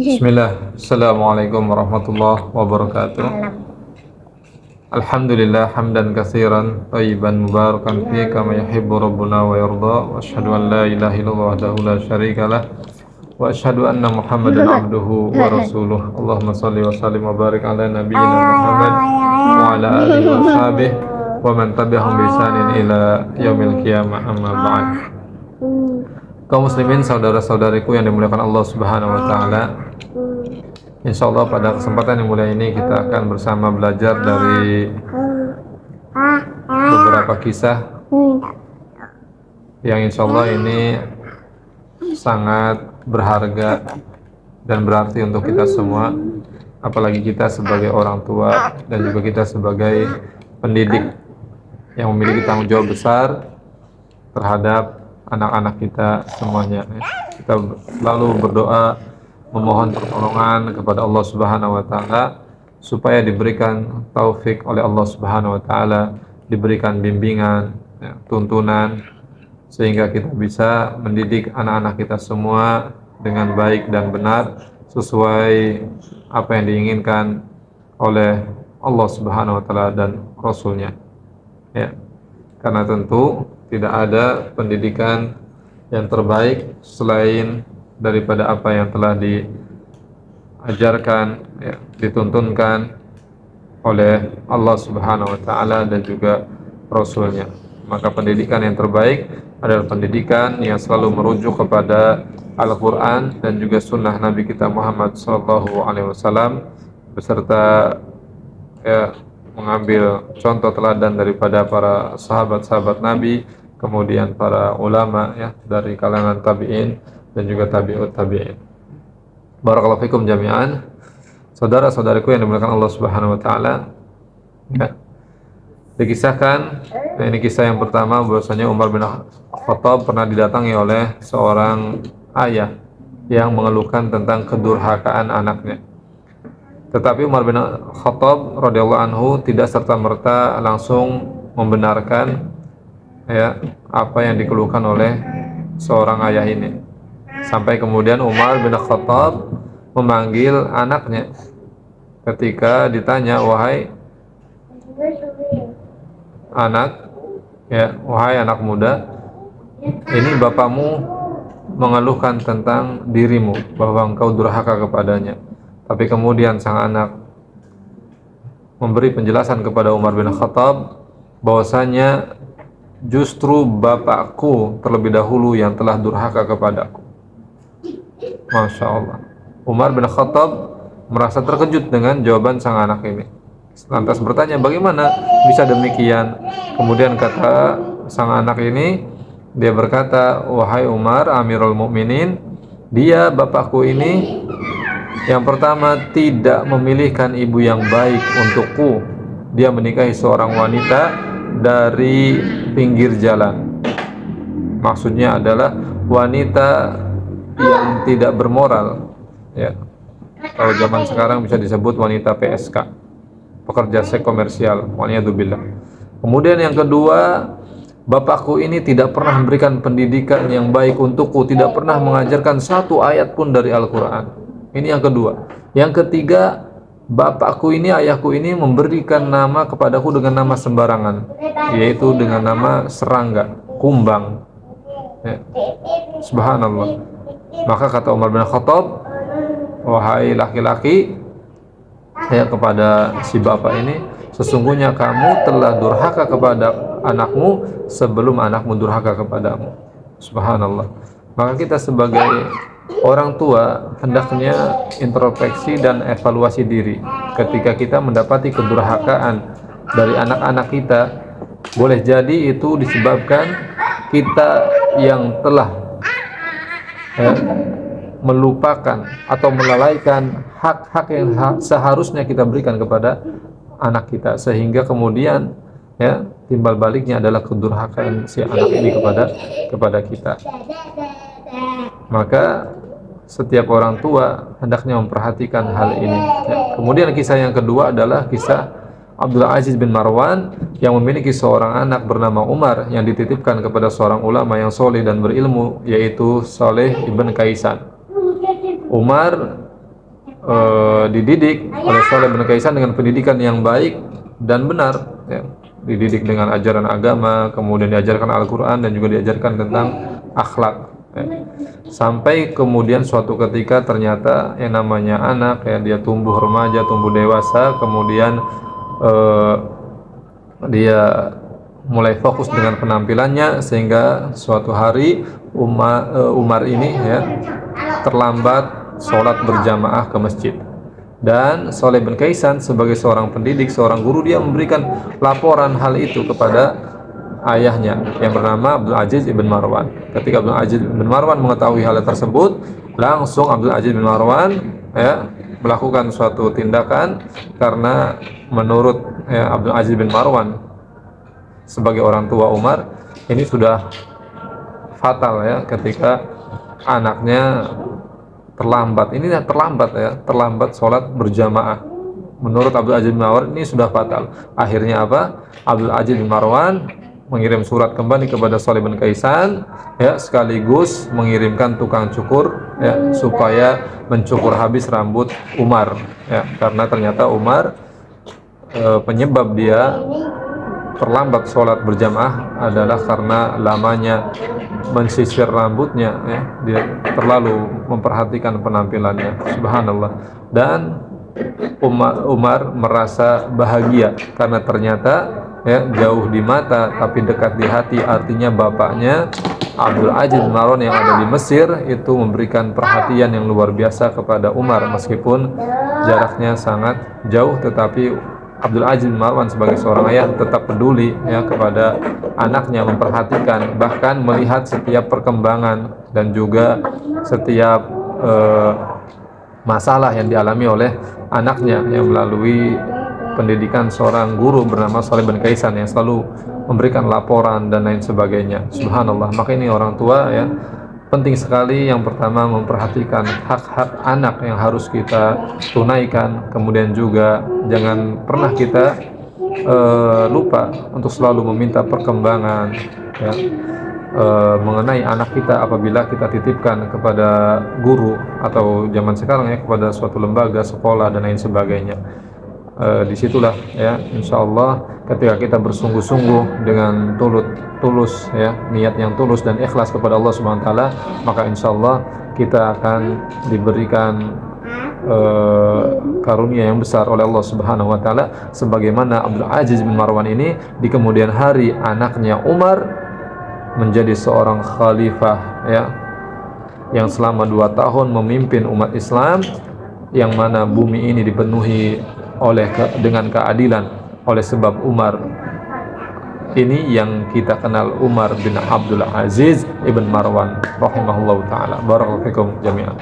Bismillah. Assalamualaikum warahmatullahi wabarakatuh. Alhamdulillah hamdan katsiran thayyiban mubarakan fi kama yuhibbu rabbuna wa yarda wa asyhadu an la ilaha illallah wahdahu la syarikalah wa asyhadu anna Muhammadan abduhu wa rasuluh. Allahumma shalli wa sallim wa barik ala nabiyyina Muhammad wa ala alihi wa sahbihi wa man tabi'ahum bi ihsanin ila yaumil qiyamah, amma ba'd. Kaum muslimin, saudara-saudariku yang dimuliakan Allah Subhanahu wa taala. Insyaallah pada kesempatan yang mulia ini kita akan bersama belajar dari beberapa kisah yang insyaallah ini sangat berharga dan berarti untuk kita semua, apalagi kita sebagai orang tua dan juga kita sebagai pendidik yang memiliki tanggung jawab besar terhadap anak-anak kita semuanya. Kita selalu berdoa memohon pertolongan kepada Allah Subhanahu wa taala supaya diberikan taufik oleh Allah Subhanahu wa taala, diberikan bimbingan, tuntunan, sehingga kita bisa mendidik anak-anak kita semua dengan baik dan benar sesuai apa yang diinginkan oleh Allah Subhanahu wa taala dan Rasulnya. Ya. Karena tentu tidak ada pendidikan yang terbaik selain daripada apa yang telah diajarkan, ya, dituntunkan oleh Allah Subhanahu wa taala dan juga Rasulnya. Maka pendidikan yang terbaik adalah pendidikan yang selalu merujuk kepada Al-Quran dan juga sunnah Nabi kita Muhammad SAW, beserta mengambil contoh teladan daripada para sahabat-sahabat Nabi, kemudian para ulama dari kalangan tabi'in dan juga tabi'ut tabi'in. Barakallahu fikum jami'an. Saudara-saudariku yang dimuliakan Allah Subhanahu wa taala. Dikisahkan, ini kisah yang pertama, bahwasanya Umar bin Khattab pernah didatangi oleh seorang ayah yang mengeluhkan tentang kedurhakaan anaknya. Tetapi Umar bin Khattab radhiyallahu anhu tidak serta-merta langsung membenarkan apa yang dikeluhkan oleh seorang ayah ini. Sampai kemudian Umar bin Khattab memanggil anaknya ketika ditanya, wahai anak muda, ini bapakmu mengeluhkan tentang dirimu bahwa engkau durhaka kepadanya. Tapi kemudian sang anak memberi penjelasan kepada Umar bin Khattab bahwasanya justru bapakku terlebih dahulu yang telah durhaka kepadaku. Masya Allah. Umar bin Khattab merasa terkejut dengan jawaban sang anak ini. Lantas bertanya, bagaimana bisa demikian? Kemudian kata sang anak ini, dia berkata, wahai Umar Amirul Mukminin, dia bapakku ini yang pertama tidak memilihkan ibu yang baik untukku. Dia menikahi seorang wanita dari pinggir jalan. Maksudnya adalah wanita yang tidak bermoral. Ya. Kalau zaman sekarang bisa disebut wanita PSK, pekerja seks komersial. Waliyadzubillah. Kemudian yang kedua, bapakku ini tidak pernah memberikan pendidikan yang baik untukku, tidak pernah mengajarkan satu ayat pun dari Al-Quran. Ini yang kedua. Yang ketiga, bapakku ini, ayahku ini memberikan nama kepadaku dengan nama sembarangan, yaitu dengan nama serangga, kumbang. Ya. Subhanallah. Maka kata Umar bin Khattab, wahai laki-laki, kepada si bapak ini, sesungguhnya kamu telah durhaka kepada anakmu sebelum anakmu durhaka kepadamu. Subhanallah. Maka kita sebagai orang tua hendaknya introspeksi dan evaluasi diri ketika kita mendapati kedurhakaan dari anak-anak kita. Boleh jadi itu disebabkan kita yang telah melupakan atau melalaikan hak-hak yang seharusnya kita berikan kepada anak kita, sehingga kemudian timbal baliknya adalah kedurhakaan si anak ini kepada kita. Maka setiap orang tua hendaknya memperhatikan hal ini. Kemudian kisah yang kedua adalah kisah Abdul Aziz bin Marwan yang memiliki seorang anak bernama Umar yang dititipkan kepada seorang ulama yang soleh dan berilmu, yaitu Saleh ibn Kaisan. Umar dididik oleh Shalih bin Kaisan dengan pendidikan yang baik dan benar, ya. Dididik dengan ajaran agama, kemudian diajarkan Al-Quran dan juga diajarkan tentang akhlak, ya. Sampai kemudian suatu ketika ternyata yang namanya anak, ya, dia tumbuh remaja, tumbuh dewasa, kemudian dia mulai fokus dengan penampilannya sehingga suatu hari Umar ini, ya, terlambat sholat berjamaah ke masjid. Dan Shalih bin Kaisan sebagai seorang pendidik, seorang guru, dia memberikan laporan hal itu kepada ayahnya yang bernama Abdul Aziz ibn Marwan. Ketika Abdul Aziz ibn Marwan mengetahui hal tersebut, langsung Abdul Aziz ibn Marwan, ya, melakukan suatu tindakan, karena menurut, ya, Abdul Aziz bin Marwan sebagai orang tua Umar, ini sudah fatal, ya, ketika anaknya terlambat. Ini terlambat, ya, terlambat sholat berjamaah. Menurut Abdul Aziz bin Marwan ini sudah fatal. Akhirnya apa? Abdul Aziz bin Marwan mengirim surat kembali kepada Shalih bin Kaisan, ya, sekaligus mengirimkan tukang cukur, ya, supaya mencukur habis rambut Umar, ya, karena ternyata Umar penyebab dia terlambat sholat berjamaah adalah karena lamanya mensisir rambutnya, ya. Dia terlalu memperhatikan penampilannya. Subhanallah. Dan Umar merasa bahagia karena ternyata, ya, jauh di mata tapi dekat di hati, artinya bapaknya Abdul Aziz bin Marwan yang ada di Mesir itu memberikan perhatian yang luar biasa kepada Umar, meskipun jaraknya sangat jauh, tetapi Abdul Aziz bin Marwan sebagai seorang ayah tetap peduli, ya, kepada anaknya, memperhatikan, bahkan melihat setiap perkembangan dan juga setiap masalah yang dialami oleh anaknya, yang melalui pendidikan seorang guru bernama Shalih bin Kaisan yang selalu memberikan laporan dan lain sebagainya. Subhanallah. Maka ini orang tua, ya, penting sekali. Yang pertama, memperhatikan hak-hak anak yang harus kita tunaikan. Kemudian juga jangan pernah kita lupa untuk selalu meminta perkembangan, ya, mengenai anak kita apabila kita titipkan kepada guru, atau zaman sekarang, ya, kepada suatu lembaga, sekolah dan lain sebagainya. Disitulah, ya, insya Allah ketika kita bersungguh-sungguh dengan tulus, ya, niat yang tulus dan ikhlas kepada Allah Subhanahu wa taala, maka insya Allah kita akan diberikan karunia yang besar oleh Allah Subhanahu wa taala, sebagaimana Abdul Aziz bin Marwan ini di kemudian hari anaknya Umar menjadi seorang khalifah, ya, yang selama 2 tahun memimpin umat Islam, yang mana bumi ini dipenuhi dengan keadilan oleh sebab Umar ini yang kita kenal Umar bin Abdul Aziz ibn Marwan rahimahullahu taala. Barakallahu fikum jami'an.